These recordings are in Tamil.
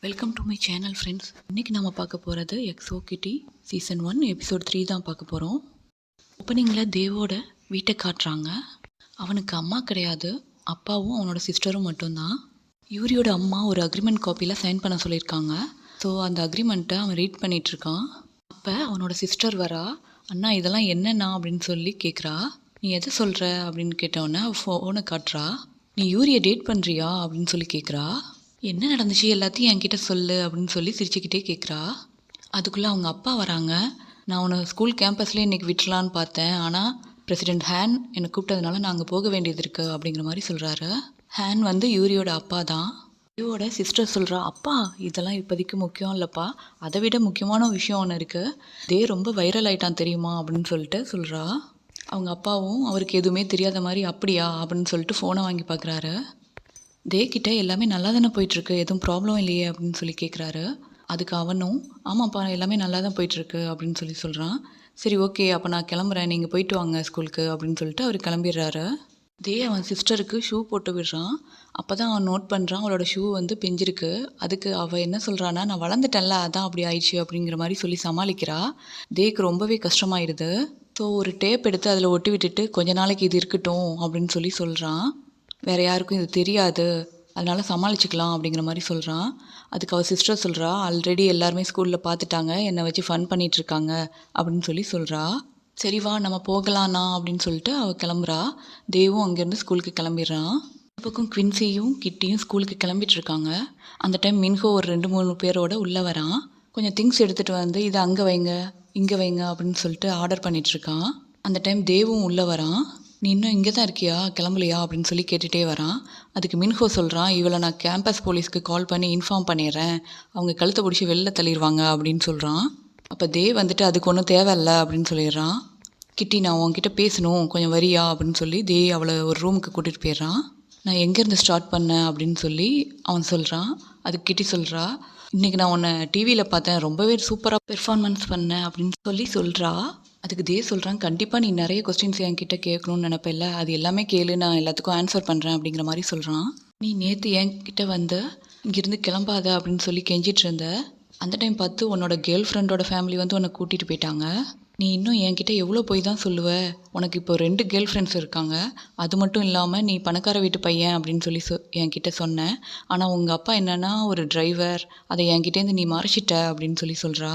Welcome to my channel friends. இன்றைக்கி நம்ம பார்க்க போகிறது எக்ஸோ கிட்டி சீசன் 1 எபிசோட் 3 தான் பார்க்க போகிறோம். ஓப்பனிங்கில் தேவோட வீட்டை காட்டுறாங்க. அவனுக்கு அம்மா கிடையாது, அப்பாவும் அவனோட சிஸ்டரும் மட்டும்தான். யூரியோட அம்மா ஒரு அக்ரிமெண்ட் காப்பியில் சைன் பண்ண சொல்லியிருக்காங்க. ஸோ அந்த அக்ரிமெண்ட்டை அவன் ரீட் பண்ணிகிட்ருக்கான். அப்போ அவனோட சிஸ்டர் வரா. அண்ணா இதெல்லாம் என்னண்ணா அப்படின்னு சொல்லி கேட்குறா. நீ எதை சொல்கிற அப்படின்னு கேட்டவுடனே அவள் ஃபோனை காட்டுறா. நீ யூரியை டேட் பண்ணுறியா அப்படின்னு சொல்லி கேட்குறா. என்ன நடந்துச்சு எல்லாத்தையும் என்கிட்ட சொல்லு அப்படின்னு சொல்லி சிரிச்சுக்கிட்டே கேட்குறா. அதுக்குள்ளே அவங்க அப்பா வராங்க. நான் உன்னை ஸ்கூல் கேம்பஸ்லேயே இன்றைக்கி விட்டுலான்னு பார்த்தேன், ஆனால் பிரசிடெண்ட் ஹேன் என்னை கூப்பிட்டதுனால நான் அங்கே போக வேண்டியது இருக்குது அப்படிங்கிற மாதிரி சொல்கிறாரு. ஹேன் வந்து யூரியோட அப்பா தான். யூரியோட சிஸ்டர் சொல்கிறா, அப்பா இதெல்லாம் இப்போதைக்கு முக்கியம் இல்லைப்பா, அதை விட முக்கியமான விஷயம் ஒன்று இருக்குது, இதே ரொம்ப வைரல் ஆகிட்டான் தெரியுமா அப்படின்னு சொல்லிட்டு சொல்கிறா. அவங்க அப்பாவும் அவருக்கு எதுவுமே தெரியாத மாதிரி அப்படியா அப்படின்னு சொல்லிட்டு ஃபோனை வாங்கி பார்க்குறாரு. டே கிட்ட எல்லாமே நல்லா தானே போயிட்டுருக்கு, எதுவும் ப்ராப்ளம் இல்லையே அப்படின்னு சொல்லி கேட்குறாரு. அதுக்கு அவனும் ஆமாப்பா எல்லாமே நல்லா தான் போயிட்டுருக்கு அப்படின்னு சொல்லி சொல்கிறான். சரி ஓகே அப்போ நான் கிளம்புறேன், நீங்கள் போயிட்டு வாங்க ஸ்கூலுக்கு அப்படின்னு சொல்லிட்டு அவர் கிளம்பிடுறாரு. டே அவன் சிஸ்டருக்கு ஷூ போட்டு விடுறான். அப்போ தான் அவன் நோட் பண்ணுறான் அவளோட ஷூ வந்து பிஞ்சிருக்கு. அதுக்கு அவள் என்ன சொல்கிறான்னா, நான் வளர்ந்துட்டேன்ல அதான் அப்படி ஆயிடுச்சு அப்படிங்கிற மாதிரி சொல்லி சமாளிக்கிறா. தேக்கு ரொம்பவே கஷ்டமாயிருது. ஸோ ஒரு டேப் எடுத்து அதில் ஒட்டி விட்டுட்டு கொஞ்ச நாளைக்கு இது இருக்கட்டும் அப்படின்னு சொல்லி சொல்கிறான். வேறு யாருக்கும் இது தெரியாது, அதனால் சமாளிச்சுக்கலாம் அப்படிங்கிற மாதிரி சொல்கிறான். அதுக்கு அவள் சிஸ்டர் சொல்கிறா, ஆல்ரெடி எல்லாருமே ஸ்கூலில் பார்த்துட்டாங்க, என்னை வச்சு ஃபன் பண்ணிகிட்ருக்காங்க அப்படின்னு சொல்லி சொல்கிறா. சரி வா நம்ம போகலாண்ணா அப்படின்னு சொல்லிட்டு அவள் கிளம்புறா. தேவும் அங்கேருந்து ஸ்கூலுக்கு கிளம்பிடுறான். பக்கம் குவின்சியும் கிட்டியும் ஸ்கூலுக்கு கிளம்பிட்டுருக்காங்க. அந்த டைம் மின்ஹோ ஒரு 2-3 பேரோட உள்ளே வரான். கொஞ்சம் திங்ஸ் எடுத்துகிட்டு வந்து இதை அங்கே வைங்க இங்கே வைங்க அப்படின்னு சொல்லிட்டு ஆர்டர் பண்ணிகிட்ருக்கான். அந்த டைம் தேவும் உள்ளே வரான். நீ இன்னும் இங்கே தான் இருக்கியா, கிளம்பலையா அப்படின்னு சொல்லி கேட்டுகிட்டே வரான். அதுக்கு மின்ஹோ சொல்கிறான், இவளை நான் கேம்பஸ் போலீஸ்க்கு கால் பண்ணி இன்ஃபார்ம் பண்ணிடுறேன், அவங்க கழுத்தை பிடிச்சி வெளில தள்ளிடுவாங்க அப்படின்னு சொல்கிறான். அப்போ தேவ் வந்துட்டு அதுக்கு ஒன்றும் தேவையில்லை அப்படின்னு சொல்லிடுறான். கிட்டி நான் உன்கிட்ட பேசணும் கொஞ்சம் வரியா அப்படின்னு சொல்லி அவளை ஒரு ரூமுக்கு கூட்டிகிட்டு போயிடுறான். நான் எங்கேருந்து ஸ்டார்ட் பண்ணேன் அப்படின்னு சொல்லி அவன் சொல்கிறான். அதுக்கு கிட்டி சொல்கிறா, இன்றைக்கி நான் உன்னை டிவியில் பார்த்தேன், ரொம்பவே சூப்பராக பெர்ஃபார்மன்ஸ் பண்ணேன் அப்படின்னு சொல்கிறா. அதுக்கு சொல்கிறான், கண்டிப்பாக நீ நிறைய கொஸ்டின்ஸ் என்கிட்ட கேட்கணும்னு நினைப்பில்ல, அது எல்லாமே கேளு, நான் எல்லாத்துக்கும் ஆன்சர் பண்ணுறேன் அப்படிங்கிற மாதிரி சொல்கிறான். நீ நேற்று என்கிட்ட வந்து இங்கேருந்து கிளம்பாத அப்படின்னு சொல்லி கெஞ்சிட்டு இருந்த, அந்த டைம் பார்த்து உன்னோட கேர்ள் ஃப்ரெண்டோட ஃபேமிலி வந்து உன்னை கூட்டிகிட்டு போயிட்டாங்க. நீ இன்னும் என்கிட்ட எவ்வளோ போய் தான் சொல்லுவ, உனக்கு இப்போ 2 கேர்ள் ஃப்ரெண்ட்ஸ் இருக்காங்க, அது மட்டும் இல்லாமல் நீ பணக்கார வீட்டு பையன் அப்படின்னு சொல்லி என்கிட்ட சொன்னேன், ஆனால் உங்கள் அப்பா என்னன்னா ஒரு டிரைவர், அதை என்கிட்டேருந்து நீ மறைச்சிட்ட அப்படின்னு சொல்லி சொல்கிறா.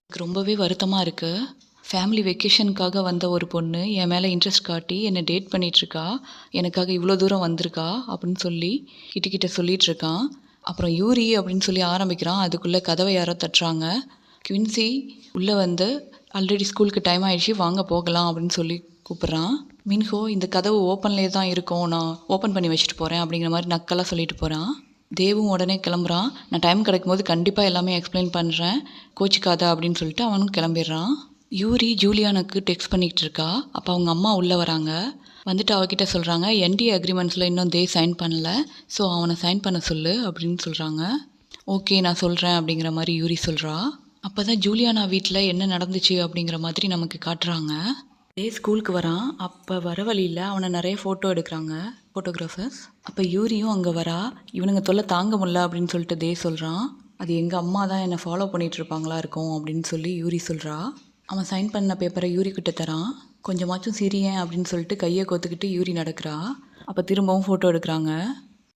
எனக்கு ரொம்பவே வருத்தமாக இருக்குது. ஃபேமிலி வெக்கேஷனுக்காக வந்த ஒரு பொண்ணு என் மேலே இன்ட்ரெஸ்ட் காட்டி என்னை டேட் பண்ணிகிட்ருக்கா, எனக்காக இவ்வளோ தூரம் வந்திருக்கா அப்படின்னு சொல்லி கிட்ட சொல்லிகிட்ருக்கான். அப்புறம் யூரி அப்படின்னு சொல்லி ஆரம்பிக்கிறான். அதுக்குள்ளே கதவை யாரோ தட்டுறாங்க. குவின்சி உள்ளே வந்து ஆல்ரெடி ஸ்கூலுக்கு டைம் ஆகிடுச்சு வாங்க போகலாம் அப்படின்னு சொல்லி கூப்பிட்றான். மின்ஹோ இந்த கதவு ஓப்பன்லேயே தான் இருக்கும், நான் ஓப்பன் பண்ணி வச்சுட்டு போகிறேன் அப்படிங்கிற மாதிரி நக்கலாக சொல்லிட்டு போகிறான். தேவும் உடனே கிளம்புறான். நான் டைம் கிடைக்கும் போது கண்டிப்பாக எல்லாமே எக்ஸ்பிளைன் பண்ணுறேன், கோச்சிக்காத அப்படின்னு சொல்லிட்டு அவனும் கிளம்பிடுறான். யூரி ஜூலியானுக்கு டெக்ஸ்ட் பண்ணிகிட்டு இருக்கா. அப்போ அவங்க அம்மா உள்ளே வராங்க. வந்துட்டு அவகிட்ட சொல்கிறாங்க, என்டி அக்ரிமெண்ட்ஸில் இன்னும் சைன் பண்ணல, ஸோ அவனை சைன் பண்ண சொல்லு அப்படின்னு சொல்கிறாங்க. ஓகே நான் சொல்கிறேன் அப்படிங்கிற மாதிரி யூரி சொல்கிறா. அப்போ தான் ஜூலியானா வீட்டில் என்ன நடந்துச்சு அப்படிங்கிற மாதிரி நமக்கு காட்டுறாங்க. ஸ்கூலுக்கு வரான். அப்போ வர வழியில் அவனை நிறைய ஃபோட்டோ எடுக்கிறாங்க ஃபோட்டோகிராஃபர்ஸ். அப்போ யூரியும் அங்கே வரா. இவனுங்க தொல்லை தாங்க முடியல அப்படின்னு சொல்லிட்டு சொல்கிறான். அது எங்கள் அம்மா தான் என்னை ஃபாலோ பண்ணிகிட்ருப்பாங்களா இருக்கும் அப்படின்னு சொல்லி யூரி சொல்கிறா. அவன் சைன் பண்ண பேப்பரை யூரி கிட்ட தரான். கொஞ்சமாச்சும் சிரியேன் அப்படின்னு சொல்லிட்டு கையை கோத்துக்கிட்டு யூரி நடக்கிறா. அப்போ திரும்பவும் ஃபோட்டோ எடுக்கிறாங்க.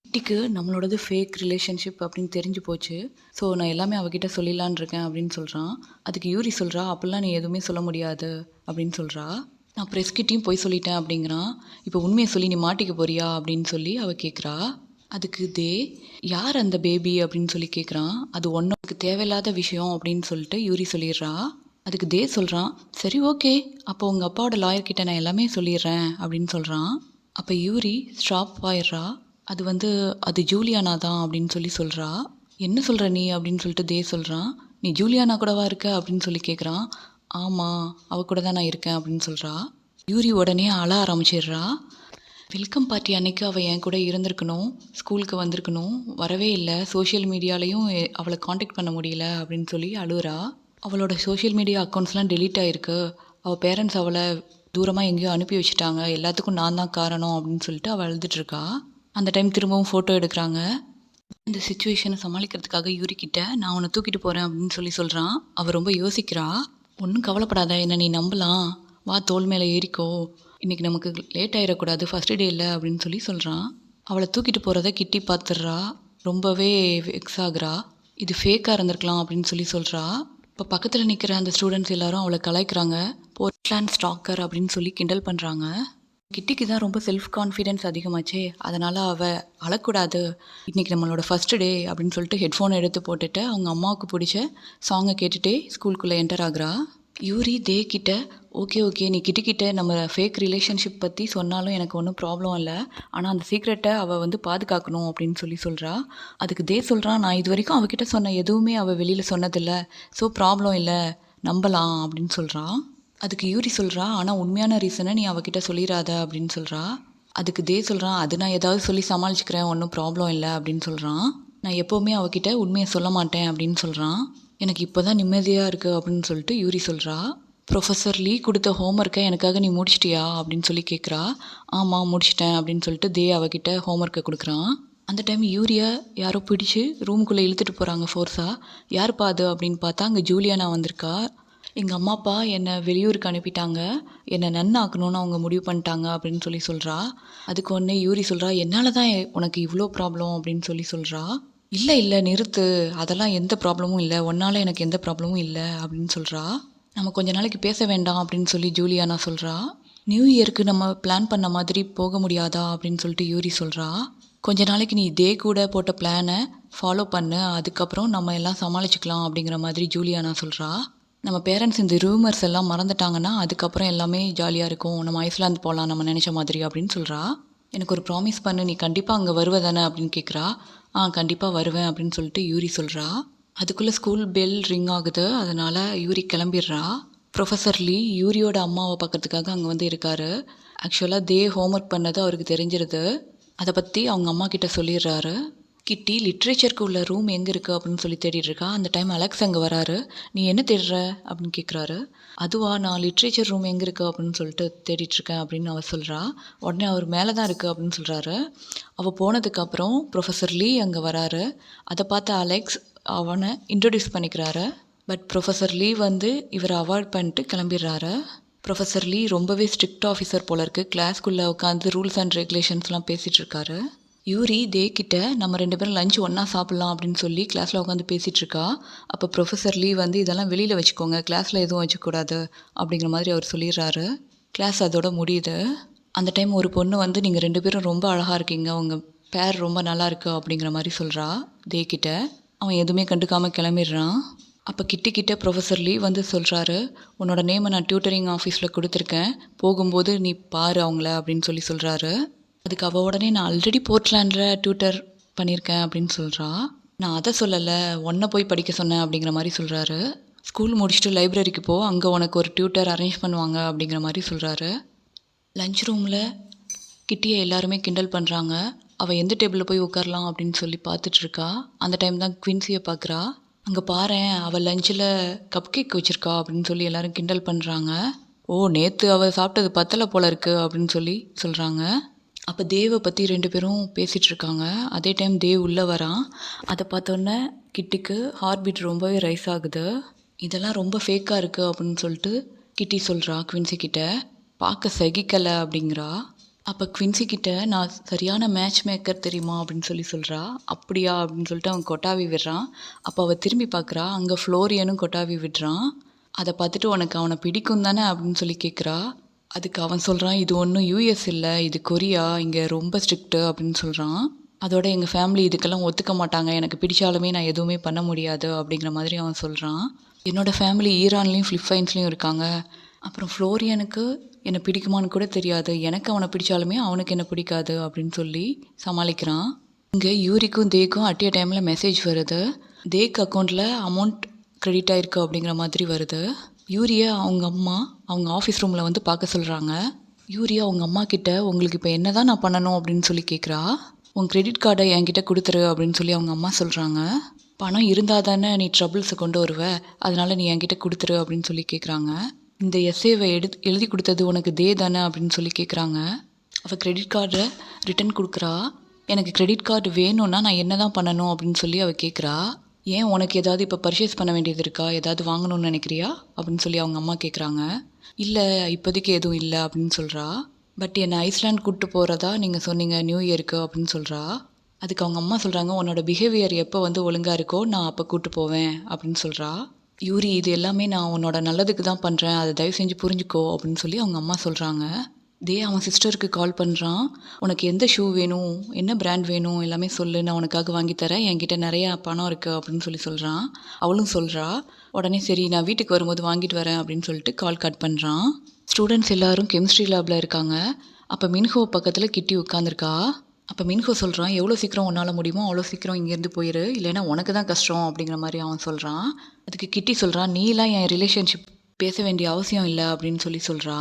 கிட்டிக்கு நம்மளோடது ஃபேக் ரிலேஷன்ஷிப் அப்படின்னு தெரிஞ்சு போச்சு, ஸோ நான் எல்லாமே அவகிட்ட சொல்லிடலான் இருக்கேன் அப்படின்னு சொல்கிறான். அதுக்கு யூரி சொல்கிறா, அப்படிலாம் நீ எதுவுமே சொல்ல முடியாது அப்படின்னு சொல்கிறா. நான் ப்ரெஸ்கிட்டையும் போய் சொல்லிட்டேன் அப்படிங்கிறான். இப்போ உண்மையை சொல்லி நீ மாட்டிக்க போறியா அப்படின்னு சொல்லி அவள் கேட்குறா. அதுக்கு யார் அந்த பேபி அப்படின்னு சொல்லி கேட்குறான். அது ஒன்றுக்கு தேவையில்லாத விஷயம் அப்படின்னு சொல்லிட்டு யூரி சொல்லிடுறா. அதுக்கு சொல்கிறான், சரி ஓகே அப்போ உங்கள் அப்பாவோட லாயர்கிட்ட நான் எல்லாமே சொல்லிடுறேன் அப்படின்னு சொல்கிறான். அப்போ யூரி ஸ்டாப் ஆயிடுறா. அது ஜூலியானா தான் அப்படின்னு சொல்லி சொல்கிறா. என்ன சொல்கிற நீ அப்படின்னு சொல்லிட்டு சொல்கிறான். நீ ஜூலியானா கூடவா இருக்க அப்படின்னு சொல்லி கேட்குறான். ஆமாம் அவள் கூட தான் நான் இருக்கேன் அப்படின்னு சொல்கிறா. யூரி உடனே அழ ஆரம்பிச்சிடுறா. வெல்கம் பார்ட்டி அன்னைக்கு அவள் என் கூட இருந்திருக்கணும், ஸ்கூலுக்கு வந்திருக்கணும், வரவே இல்லை, சோஷியல் மீடியாலையும் அவளை காண்டாக்ட் பண்ண முடியல அப்படின்னு சொல்லி அழுறா. அவளோட சோஷியல் மீடியா அக்கௌண்ட்ஸ்லாம் டெலீட் ஆகிருக்கு, அவள் பேரண்ட்ஸ் அவளை தூரமாக எங்கேயோ அனுப்பி வச்சுட்டாங்க, எல்லாத்துக்கும் நான் தான் காரணம் அப்படின்னு சொல்லிட்டு அவள் அழுதுட்ருக்கா. அந்த டைம் திரும்பவும் ஃபோட்டோ எடுக்கிறாங்க. இந்த சிச்சுவேஷனை சமாளிக்கிறதுக்காக யூரி கிட்ட நான் உன்னை தூக்கிட்டு போகிறேன் அப்படின்னு சொல்கிறான். அவள் ரொம்ப யோசிக்கிறா. ஒன்றும் கவலைப்படாத, என்னை நீ நம்பலாம், வா தோள் மேலே ஏறிக்கோ, இன்றைக்கி நமக்கு லேட் ஆகிடக்கூடாது, ஃபஸ்ட்டு டே இல்லை அப்படின்னு சொல்கிறான். அவளை தூக்கிட்டு போகிறத கிட்டி பார்த்துடுறா. ரொம்பவே வெக்ஸ் ஆகுறா. இது ஃபேக்காக இருந்திருக்கலாம் அப்படின்னு சொல்கிறா. இப்போ பக்கத்தில் நிற்கிற அந்த ஸ்டூடெண்ட்ஸ் எல்லாரும் அவளை கலாய்க்கிறாங்க. போர்ட்லேண்ட் ஸ்டாக்கர் அப்படின்னு சொல்லி கிண்டல் பண்ணுறாங்க. கிட்டிக்கு தான் ரொம்ப செல்ஃப் கான்ஃபிடென்ஸ் அதிகமாச்சே, அதனால் அவள் அழக்கூடாது, இன்றைக்கி நம்மளோட ஃபஸ்ட்டு டே அப்படின்னு சொல்லிட்டு ஹெட்ஃபோனை எடுத்து போட்டுட்டு அவங்க அம்மாவுக்கு பிடிச்ச சாங்கை கேட்டுகிட்டே ஸ்கூலுக்குள்ளே என்டர் ஆகுறா. யூரி தே கிட்ட ஓகே நீ கிட்ட நம்ம ஃபேக் ரிலேஷன்ஷிப் பற்றி சொன்னாலும் எனக்கு ஒன்றும் ப்ராப்ளம் இல்லை, ஆனால் அந்த சீக்ரெட்டை அவள் பாதுகாக்கணும் அப்படின்னு சொல்கிறா. அதுக்கு தே சொல்கிறான், நான் இது வரைக்கும் அவகிட்ட சொன்ன எதுவுமே அவள் வெளியில் சொன்னதில்லை, ஸோ ப்ராப்ளம் இல்லை, நம்பலாம் அப்படின்னு சொல்கிறான். அதுக்கு யூரி சொல்கிறா, ஆனால் உண்மையான ரீசனை நீ அவகிட்ட சொல்லிடாத அப்படின்னு சொல்கிறா. அதுக்கு தே சொல்கிறான், அது நான் ஏதாவது சொல்லி சமாளிச்சுக்கிறேன், ஒன்றும் ப்ராப்ளம் இல்லை அப்படின்னு சொல்கிறான். நான் எப்போவுமே அவகிட்ட உண்மையை சொல்ல மாட்டேன் அப்படின்னு சொல்கிறான். எனக்கு இப்போ தான் நிம்மதியாக இருக்குது அப்படின்னு சொல்லிட்டு யூரி சொல்கிறா. ப்ரொஃபஸர் லீ கொடுத்த ஹோம்ஒர்க்கை எனக்காக நீ முடிச்சிட்டியா அப்படின்னு சொல்லி கேட்குறா. ஆமாம் முடிச்சிட்டேன் அப்படின்னு சொல்லிட்டு தே அவகிட்ட ஹோம்ஒர்க்கை கொடுக்குறான். அந்த டைம் யூரியா யாரோ பிடிச்சி ரூமுக்குள்ளே இழுத்துட்டு போகிறாங்க ஃபோர்ஸாக. யாருப்பா அது அப்படின்னு பார்த்தா அங்கே ஜூலியானா வந்திருக்கா. எங்கள் அம்மா அப்பா என்னை வெளியூருக்கு அனுப்பிட்டாங்க, என்னை நன்னாக்கணும்னு அவங்க முடிவு பண்ணிட்டாங்க அப்படின்னு சொல்கிறா. அதுக்கு ஒன்று யூரி சொல்கிறா, என்னால் தான் உனக்கு இவ்வளோ ப்ராப்ளம் அப்படின்னு சொல்கிறா. இல்லை நிறுத்து, அதெல்லாம் எந்த ப்ராப்ளமும் இல்லை, உன்னால் எனக்கு எந்த ப்ராப்ளமும் இல்லை அப்படின்னு சொல்கிறா. நம்ம கொஞ்ச நாளைக்கு பேச வேண்டாம் அப்படின்னு சொல்லி ஜூலியானா சொல்கிறா. நியூ இயருக்கு நம்ம பிளான் பண்ண மாதிரி போக முடியாதா அப்படின்னு சொல்லிட்டு யூரி சொல்கிறா. கொஞ்ச நாளைக்கு நீ இதே கூட போட்ட பிளானை ஃபாலோ பண்ணு, அதுக்கப்புறம் நம்ம எல்லாம் சமாளிச்சுக்கலாம் அப்படிங்கிற மாதிரி ஜூலியானா சொல்கிறா. நம்ம பேரண்ட்ஸ் இந்த ரூமர்ஸ் எல்லாம் மறந்துட்டாங்கன்னா அதுக்கப்புறம் எல்லாமே ஜாலியாக இருக்கும், நம்ம ஐஸ்லாந்து போகலாம் நம்ம நினச்ச மாதிரி அப்படின்னு சொல்கிறா. எனக்கு ஒரு ப்ராமிஸ் பண்ணு, நீ கண்டிப்பாக அங்கே வருவதானே அப்படின்னு கேட்குறா. கண்டிப்பாக வருவேன் அப்படின்னு சொல்லிட்டு யூரி சொல்கிறா. அதுக்குள்ளே ஸ்கூல் பெல் ரிங் ஆகுது, அதனால் யூரி கிளம்பிடுறா. ப்ரொஃபஸர் லீ யூரியோட அம்மாவை பார்க்கறதுக்காக அங்கே இருக்காரு. ஆக்சுவலாக தே ஹோம்ஒர்க் பண்ணது அவருக்கு தெரிஞ்சிருது. அதை பற்றி அவங்க அம்மா கிட்ட சொல்லிடுறாரு. கிட்டி லிட்ரேச்சருக்கு உள்ள ரூம் எங்கே இருக்குது அப்படின்னு சொல்லி தேடிட்டு இருக்கா. அந்த டைம் அலெக்ஸ் அங்கே வராரு. நீ என்ன தேடுற அப்படின்னு கேட்குறாரு. அதுவா, நான் லிட்ரேச்சர் ரூம் எங்கே இருக்குது அப்படின்னு சொல்லிட்டு தேடிட்டுருக்கேன் அப்படின்னு அவள் சொல்கிறா. உடனே அவர் மேலே தான் இருக்குது அப்படின்னு சொல்கிறாரு. அவள் போனதுக்கப்புறம் ப்ரொஃபஸர் லீ அங்கே வராரு. அதை பார்த்து அலெக்ஸ் அவனை இன்ட்ரடியூஸ் பண்ணிக்கிறாரு. பட் ப்ரொஃபஸர் லீ இவரை அவாய்ட் பண்ணிட்டு கிளம்பிடுறாரு. ப்ரொஃபஸர் லீ ரொம்பவே ஸ்ட்ரிக்ட் ஆஃபீஸர் போல இருக்குது. கிளாஸ்க்குள்ளே உட்காந்து ரூல்ஸ் அண்ட் ரெகுலேஷன்ஸ்லாம் பேசிகிட்டு இருக்காரு. யூரி தே கிட்ட நம்ம 2 பேரும் லஞ்ச் ஒன்றா சாப்பிட்லாம் அப்படின்னு சொல்லி கிளாஸில் உட்காந்து பேசிகிட்டு இருக்கா. அப்போ ப்ரொஃபஸர் லீ இதெல்லாம் வெளியில் வச்சுக்கோங்க, கிளாஸில் எதுவும் வச்சுக்கூடாது அப்படிங்கிற மாதிரி அவர் சொல்லிடுறாரு. கிளாஸ் அதோட முடியுது. அந்த டைம் ஒரு பொண்ணு நீங்கள் 2 பேரும் ரொம்ப அழகாக இருக்கீங்க, உங்கள் பேர் ரொம்ப நல்லா இருக்கு அப்படிங்கிற மாதிரி சொல்கிறா தே கிட்ட. அவன் எதுவுமே கண்டுக்காமல் கிளம்பிடுறான். அப்போ கிட்ட ப்ரொஃபஸர் லீ சொல்கிறாரு, உன்னோட நேமை நான் டியூட்டரிங் ஆஃபீஸில் கொடுத்துருக்கேன், போகும்போது நீ பாரு அவங்கள அப்படின்னு சொல்கிறாரு. அதுக்கு அவள் உடனே நான் ஆல்ரெடி போர்ட்லேண்டில் டியூட்டர் பண்ணியிருக்கேன் அப்படின்னு சொல்கிறா. நான் அதை சொல்லலை, ஒன்றை போய் படிக்க சொன்னேன் அப்படிங்கிற மாதிரி சொல்கிறாரு. ஸ்கூல் முடிச்சுட்டு லைப்ரரிக்கு போ, அங்கே உனக்கு ஒரு டியூட்டர் அரேஞ்ச் பண்ணுவாங்க அப்படிங்கிற மாதிரி சொல்கிறாரு. லஞ்ச் ரூமில் கிட்டியை எல்லாருமே கிண்டல் பண்ணுறாங்க. அவள் எந்த டேபிளில் போய் உட்காரலாம் அப்படின்னு சொல்லி பார்த்துட்ருக்கா. அந்த டைம் தான் குவின்சியை பார்க்குறா. அங்கே பாரேன், அவள் லஞ்சில் கப் கேக் வச்சுருக்கா அப்படின்னு சொல்லி எல்லோரும் கிண்டல் பண்ணுறாங்க. ஓ, நேற்று அவள் சாப்பிட்டது பத்தலை போல இருக்குது அப்படின்னு சொல்கிறாங்க. அப்போ தேவை பற்றி 2 பேரும் பேசிகிட்டு இருக்காங்க. அதே டைம் தேவ் உள்ளே வரான். அதை பார்த்தோன்னே கிட்டிக்கு ஹார்ட் பீட் ரொம்பவே ரைஸ் ஆகுது. இதெல்லாம் ரொம்ப ஃபேக்காக இருக்குது அப்படின்னு சொல்லிட்டு கிட்டி சொல்கிறா குவின்சி கிட்ட. பார்க்க சகிக்கலை அப்படிங்கிறா. அப்போ குவின்சி கிட்ட நான் சரியான மேட்ச் மேக்கர் தெரியுமா அப்படின்னு சொல்கிறா. அப்படியா அப்படின்னு சொல்லிட்டு அவன் கொட்டாவி விடுறான். அப்போ அவள் திரும்பி பார்க்குறா, அங்கே ஃப்ளோரியனும் கொட்டாவி விடுறான். அதை பார்த்துட்டு உனக்கு அவனை பிடிக்கும் தானே அப்படின்னு சொல்லி கேட்குறா. அதுக்கு அவன் சொல்கிறான், இது ஒன்றும் யூஎஸ் இல்லை, இது கொரியா, இங்கே ரொம்ப ஸ்ட்ரிக்ட்டு அப்படின்னு சொல்கிறான். அதோட எங்கள் ஃபேமிலி இதுக்கெல்லாம் ஒத்துக்க மாட்டாங்க, எனக்கு பிடிச்சாலுமே நான் எதுவுமே பண்ண முடியாது அப்படிங்கிற மாதிரி அவன் சொல்கிறான். என்னோடய ஃபேமிலி ஈரான்லேயும் ஃபிலிப்பைன்ஸ்லேயும் இருக்காங்க. அப்புறம் ஃப்ளோரியனுக்கு என்னை பிடிக்குமான்னு கூட தெரியாது, எனக்கு அவனை பிடிச்சாலுமே அவனுக்கு என்ன பிடிக்காது அப்படின்னு சொல்லி சமாளிக்கிறான். இங்கே யூரிக்கும் தேக்கும் அட் எ டைமில் மெசேஜ் வருது. தேக் அக்கௌண்ட்டில் அமௌண்ட் க்ரெடிட் ஆகிருக்கு அப்படிங்கிற மாதிரி வருது. யூரியை அவங்க அம்மா அவங்க ஆஃபீஸ் ரூமில் பார்க்க சொல்கிறாங்க. யூரியா அவங்க அம்மா கிட்ட உங்களுக்கு இப்போ என்ன தான் நான் பண்ணணும் அப்படின்னு சொல்லி கேட்குறா. உன் கிரெடிட் கார்டை என்கிட்ட கொடுத்துரு அப்படின்னு சொல்லி அவங்க அம்மா சொல்கிறாங்க. பணம் இருந்தால் தானே நீ ட்ரபிள்ஸை கொண்டு வருவ, அதனால் நீ என்கிட்ட கொடுத்துரு அப்படின்னு சொல்லி கேட்குறாங்க. இந்த எஸ்ஏவை எழுதி கொடுத்தது உனக்கு தே தானே அப்படின்னு சொல்லி கேட்குறாங்க. அவள் கிரெடிட் கார்டை ரிட்டன் கொடுக்குறா. எனக்கு கிரெடிட் கார்டு வேணும்னா நான் என்ன தான் பண்ணணும் அப்படின்னு சொல்லி அவள் கேட்குறா. ஏன் உனக்கு ஏதாவது இப்போ பர்ச்சேஸ் பண்ண வேண்டியது இருக்கா, ஏதாவது வாங்கணும்னு நினைக்கிறியா அப்படின்னு சொல்லி அவங்க அம்மா கேட்குறாங்க. இல்லை இப்போதைக்கு எதுவும் இல்லை அப்படின்னு சொல்கிறா. பட் என்னை ஐஸ்லாண்ட் கூப்பிட்டு போகிறதா நீங்கள் சொன்னீங்க நியூ இயருக்கு அப்படின்னு சொல்கிறா. அதுக்கு அவங்க அம்மா சொல்கிறாங்க, உன்னோட பிஹேவியர் எப்போ வந்து ஒழுங்காக இருக்கோ நான் அப்போ கூப்பிட்டு போவேன் அப்படின்னு சொல்கிறா. யூரி இது எல்லாமே நான் உன்னோட நல்லதுக்கு தான் பண்ணுறேன், அதை தயவு செஞ்சு புரிஞ்சுக்கோ அப்படின்னு சொல்லி அவங்க அம்மா சொல்கிறாங்க. அவன் சிஸ்டருக்கு கால் பண்ணுறான். உனக்கு எந்த ஷூ வேணும், என்ன பிராண்ட் வேணும் எல்லாமே சொல்லு, நான் உனக்காக வாங்கித்தரேன், என்கிட்ட நிறையா பணம் இருக்குது அப்படின்னு சொல்லி சொல்கிறான். அவளும் சொல்கிறா. உடனே சரி நான் வீட்டுக்கு வரும்போது வாங்கிட்டு வரேன் அப்படின்னு சொல்லிட்டு கால் கட் பண்ணுறான். ஸ்டூடெண்ட்ஸ் எல்லாரும் கெமிஸ்ட்ரி லேபில் இருக்காங்க. அப்போ மின்ஹோ பக்கத்தில் கிட்டி உட்காந்துருக்கா. அப்போ மின்ஹோ சொல்கிறான், எவ்வளோ சீக்கிரம் உன்னால் முடியுமோ அவ்வளோ சீக்கிரம் இங்கேருந்து போயிரு, இல்லைன்னா உனக்கு தான் கஷ்டம் அப்படிங்கிற மாதிரி அவன் சொல்கிறான். அதுக்கு கிட்டி சொல்கிறான், நீலாம் என் ரிலேஷன்ஷிப் பேச வேண்டிய அவசியம் இல்லை அப்படின்னு சொல்லி சொல்கிறா.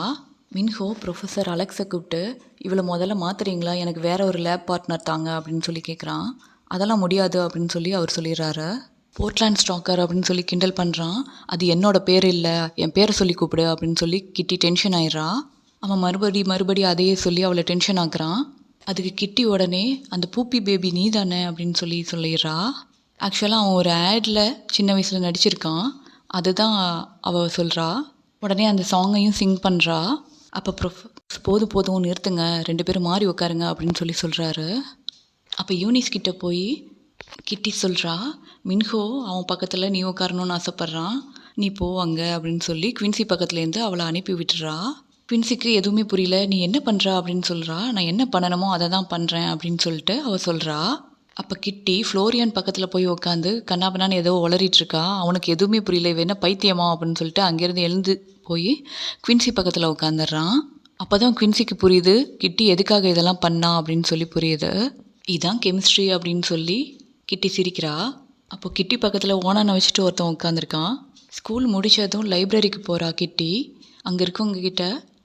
மின்ஹோ ப்ரொஃபஸர் அலெக்ஸை கூப்பிட்டு, இவளை முதல்ல மாத்துறீங்களா, எனக்கு வேற ஒரு லேப் பார்ட்னர் தாங்க அப்படின்னு சொல்லி கேட்குறான். அதெல்லாம் முடியாது அப்படின்னு சொல்லி அவர் சொல்லிடுறாரு. போர்ட்லேண்ட் ஸ்டாக்கர் அப்படின்னு சொல்லி கிண்டல் பண்ணுறான். அது என்னோட பேர் இல்லை, என் பேரை சொல்லி கூப்பிடு அப்படின்னு சொல்லி கிட்டி டென்ஷன் ஆயிடுறா. அவன் மறுபடி அதையே சொல்லி அவளை டென்ஷன் ஆக்குறான். அதுக்கு கிட்டி உடனே அந்த பூப்பி பேபி நீ தானே அப்படின்னு சொல்லி சொல்லிடுறா. ஆக்சுவலாக அவன் ஒரு ஆடில் சின்ன வயசில் நடிச்சிருக்கான், அதுதான் அவள் சொல்கிறா. உடனே அந்த சாங்கையும் சிங் பண்ணுறா. அப்போ போதும் நிறுத்துங்க, 2 பேரும் மாறி உட்காருங்க அப்படின்னு சொல்லி சொல்கிறாரு. அப்போ யூனிஸ் கிட்ட போய் கிட்டி சொல்கிறா, மின்ஹோ அவன் பக்கத்தில் நீ உட்காரணும்னு ஆசைப்பட்றான், நீ போ அங்கே அப்படின்னு சொல்லி குவின்சி பக்கத்துலேருந்து அவளை அனுப்பி விட்டுறா. குவின்சிக்கு எதுவுமே புரியல, நீ என்ன பண்ணுறா அப்படின்னு சொல்கிறா. நான் என்ன பண்ணணுமோ அதை தான் பண்ணுறேன் அப்படின்னு சொல்லிட்டு அவள் சொல்கிறா. அப்போ கிட்டி ஃப்ளோரியான் பக்கத்தில் போய் உட்காந்து கண்ணாபண்ணான்னு ஏதோ உளறிட்டு இருக்கா. அவனுக்கு எதுவுமே புரியல, இவ என்ன பைத்தியமா அப்படின்னு சொல்லிட்டு அங்கேருந்து எழுந்து போய் குவின்சி பக்கத்தில் உட்காந்துடுறான். அப்போ தான் குவின்சிக்கு புரியுது கிட்டி எதுக்காக இதெல்லாம் பண்ணா அப்படின்னு சொல்லி புரியுது. இதான் கெமிஸ்ட்ரி அப்படின்னு சொல்லி கிட்டி சிரிக்கிறா. அப்போ கிட்டி பக்கத்தில் ஓனானை வச்சுட்டு ஒருத்தன் உட்காந்துருக்கான். ஸ்கூல் முடித்ததும் லைப்ரரிக்கு போகிறா கிட்டி. அங்கே இருக்கவங்க கிட்ட,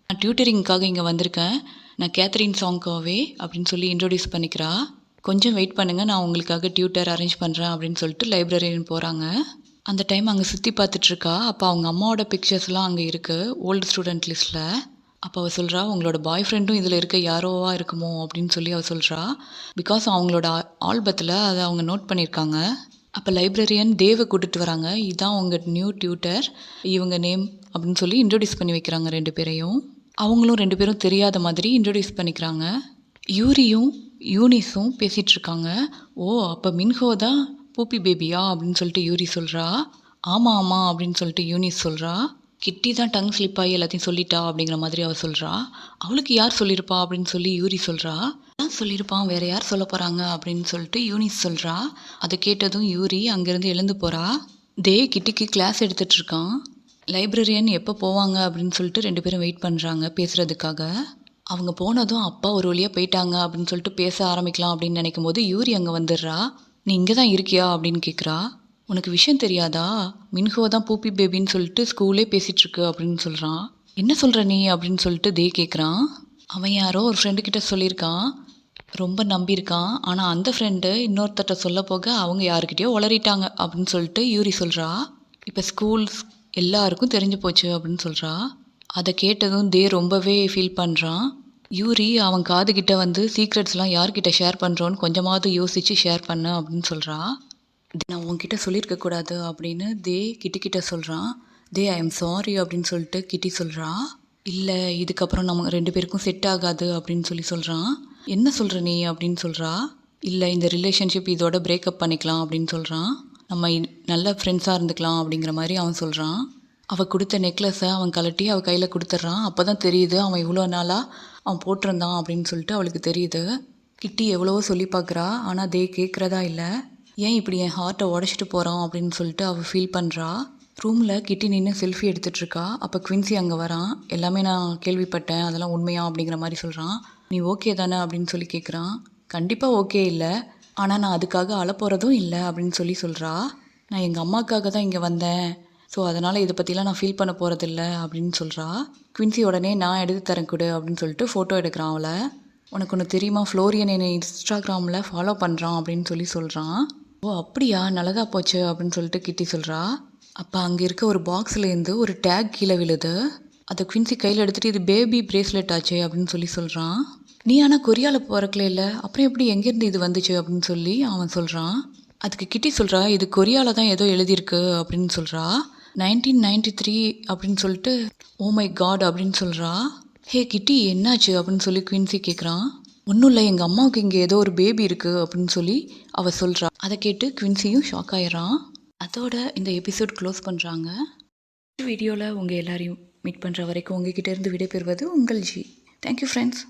நான் டியூட்டரிங்காக இங்கே வந்திருக்கேன், நான் கேத்ரின் சாங்காவே அப்படின்னு சொல்லி இன்ட்ரோடியூஸ் பண்ணிக்கிறா. கொஞ்சம் வெயிட் பண்ணுங்கள், நான் உங்களுக்காக டியூட்டர் அரேஞ்ச் பண்ணுறேன் அப்படின்னு சொல்லிட்டு லைப்ரரின்னு போகிறாங்க. அந்த டைம் அங்கே சுற்றி பார்த்துட்ருக்கா. அப்போ அவங்க அம்மாவோட பிக்சர்ஸ்லாம் அங்கே இருக்குது ஓல்டு ஸ்டூடெண்ட் லிஸ்ட்டில். அப்போ அவள் சொல்கிறா, உங்களோட பாய் ஃப்ரெண்டும் இதில் இருக்க யாரோவா இருக்குமோ அப்படின்னு சொல்லி அவள் சொல்கிறா. பிகாஸ் அவங்களோட ஆல்பத்தில் அதை அவங்க நோட் பண்ணியிருக்காங்க. அப்போ லைப்ரரியன் தேவை கூட்டிகிட்டு வராங்க. இதுதான் உங்கள் நியூ டியூட்டர், இவங்க நேம் அப்படின்னு சொல்லி இன்ட்ரடியூஸ் பண்ணி வைக்கிறாங்க 2 பேரையும். அவங்களும் 2 பேரும் தெரியாத மாதிரி இன்ட்ரடியூஸ் பண்ணிக்கிறாங்க. யூரியும் யூனிஸும் பேசிகிட்டு இருக்காங்க. ஓ அப்போ மின்ஹோ தான் பூப்பி பேபியா அப்படின்னு சொல்லிட்டு யூரி சொல்கிறா. ஆமாம் அப்படின்னு சொல்லிட்டு யூனிஸ் சொல்கிறா. கிட்டி தான் டங் ஸ்லிப் ஆகி எல்லாத்தையும் சொல்லிட்டா அப்படிங்கிற மாதிரி அவள் சொல்கிறா. அவளுக்கு யார் சொல்லியிருப்பா அப்படின்னு சொல்லி யூரி சொல்கிறா. தான் சொல்லியிருப்பான், வேறு யார் சொல்ல போகிறாங்க அப்படின்னு சொல்லிட்டு யூனிஸ் சொல்கிறா. அதை கேட்டதும் யூரி அங்கேருந்து எழுந்து போகிறா. கிட்டிக்கு கிளாஸ் எடுத்துகிட்ருக்கான். லைப்ரரியன் எப்போ போவாங்க அப்படின்னு சொல்லிட்டு 2 பேரும் வெயிட் பண்ணுறாங்க பேசுகிறதுக்காக. அவங்க போனதும் அப்பா ஒரு வழியாக போயிட்டாங்க அப்படின்னு சொல்லிட்டு பேச ஆரம்பிக்கலாம் அப்படின்னு நினைக்கும் போது யூரி அங்கே வந்துடுறா. நீ இங்கே தான் இருக்கியா அப்படின்னு கேட்குறா. உனக்கு விஷயம் தெரியாதா, மின்ஹோ தான் பூப்பி பேபின்னு சொல்லிட்டு ஸ்கூலே பேசிகிட்ருக்கு அப்படின்னு சொல்கிறான். என்ன சொல்கிற நீ அப்படின்னு சொல்லிட்டு கேட்குறான். அவன் யாரோ ஒரு ஃப்ரெண்டுக்கிட்ட சொல்லியிருக்கான், ரொம்ப நம்பியிருக்கான். ஆனால் அந்த ஃப்ரெண்டு இன்னொருத்தட்ட சொல்ல போக அவங்க யாருக்கிட்டேயோ உளறிட்டாங்க அப்படின்னு சொல்லிட்டு யூரி சொல்கிறா. இப்போ ஸ்கூல்ஸ் எல்லாருக்கும் தெரிஞ்சு போச்சு அப்படின்னு சொல்கிறா. அதை கேட்டதும் ரொம்பவே ஃபீல் பண்ணுறான். யூரி அவன் காதுகிட்ட வந்து சீக்ரெட்ஸ்லாம் யார்கிட்ட ஷேர் பண்ணுறோன்னு கொஞ்சமாவது யோசித்து ஷேர் பண்ண அப்படின்னு சொல்கிறா. நான் உன்கிட்ட சொல்லியிருக்கக்கூடாது அப்படின்னு கிட்ட சொல்கிறான். ஐ எம் சாரி அப்படின்னு சொல்லிட்டு கிட்டி சொல்கிறா. இல்லை இதுக்கப்புறம் நம்ம 2 பேருக்கும் செட் ஆகாது அப்படின்னு சொல்லி சொல்கிறான். என்ன சொல்கிற நீ அப்படின்னு சொல்கிறா. இல்லை இந்த ரிலேஷன்ஷிப் இதோட பிரேக்கப் பண்ணிக்கலாம் அப்படின்னு சொல்கிறான். நம்ம நல்ல ஃப்ரெண்ட்ஸாக இருந்துக்கலாம் அப்படிங்கிற மாதிரி அவன் சொல்கிறான். அவள் கொடுத்த நெக்லஸை அவன் கழட்டி அவள் கையில் கொடுத்துட்றான். அப்போ தான் தெரியுது அவன் இவ்வளோ நாளாக அவன் போட்டிருந்தான் அப்படின்னு சொல்லிட்டு அவளுக்கு தெரியுது. கிட்டி எவ்வளவோ சொல்லி பார்க்குறா, ஆனால் கேட்குறதா இல்லை. ஏன் இப்படி என் ஹார்ட்டை உடச்சிட்டு போகிறான் அப்படின்னு சொல்லிட்டு அவள் ஃபீல் பண்ணுறா. ரூமில் கிட்டி நின்று செல்ஃபி எடுத்துகிட்ருக்கா. அப்போ குவின்சி அங்கே வரான். எல்லாமே நான் கேள்விப்பட்டேன், அதெல்லாம் உண்மையா அப்படிங்கிற மாதிரி சொல்கிறான். நீ ஓகே தானே அப்படின்னு சொல்லி கேட்குறான். கண்டிப்பாக ஓகே இல்லை, ஆனால் நான் அதுக்காக அழப்போகிறதும் இல்லை அப்படின்னு சொல்லி சொல்கிறா. நான் எங்கள் அம்மாவுக்காக தான் இங்கே வந்தேன், ஸோ அதனால் இதை பற்றிலாம் நான் ஃபீல் பண்ண போகிறதில்ல அப்படின்னு சொல்கிறா. குவின்சி உடனே நான் எடுத்து தரேன் கொடு அப்படின்னு சொல்லிட்டு ஃபோட்டோ எடுக்கிறான் அவளை. உனக்கு ஒன்று தெரியுமா, ஃப்ளோரியன் என்னை இன்ஸ்டாகிராமில் ஃபாலோ பண்ணுறான் அப்படின்னு சொல்லி சொல்கிறான். ஓ அப்படியா, நல்லதாக போச்சு அப்படின்னு சொல்லிட்டு கிட்டி சொல்கிறா. அப்போ அங்கே இருக்க ஒரு பாக்ஸ்லேருந்து ஒரு டேக் கீழே விழுது. அதை குவின்சி கையில் எடுத்துகிட்டு இது பேபி பிரேஸ்லெட் ஆச்சு அப்படின்னு சொல்லி சொல்கிறான். நீ ஆனால் கொரியாவில் பிறக்கல இல்லை, அப்புறம் எப்படி எங்கேருந்து இது வந்துச்சு அப்படின்னு சொல்லி அவன் சொல்கிறான். அதுக்கு கிட்டி சொல்கிறா, இது கொரியாவில் தான் ஏதோ எழுதியிருக்கு அப்படின்னு சொல்கிறா. 1993 அப்படின்னு சொல்லிட்டு ஓ மை காட் அப்படின்னு சொல்கிறா. ஹே கிட்டி என்னாச்சு அப்படின்னு சொல்லி குயின்சி கேட்குறான். ஒன்றும் இல்லை, எங்கள் அம்மாவுக்கு இங்கே ஏதோ ஒரு பேபி இருக்குது அப்படின்னு சொல்லி அவள் சொல்கிறா. அதை கேட்டு குவின்சியும் ஷாக் ஆயிடுறான். அதோட இந்த எபிசோட் க்ளோஸ் பண்ணுறாங்க. வீடியோவில் உங்கள் எல்லாரையும் மீட் பண்ணுற வரைக்கும் உங்ககிட்ட இருந்து விடைபெறுவது உங்கள் ஜி. Thank you friends.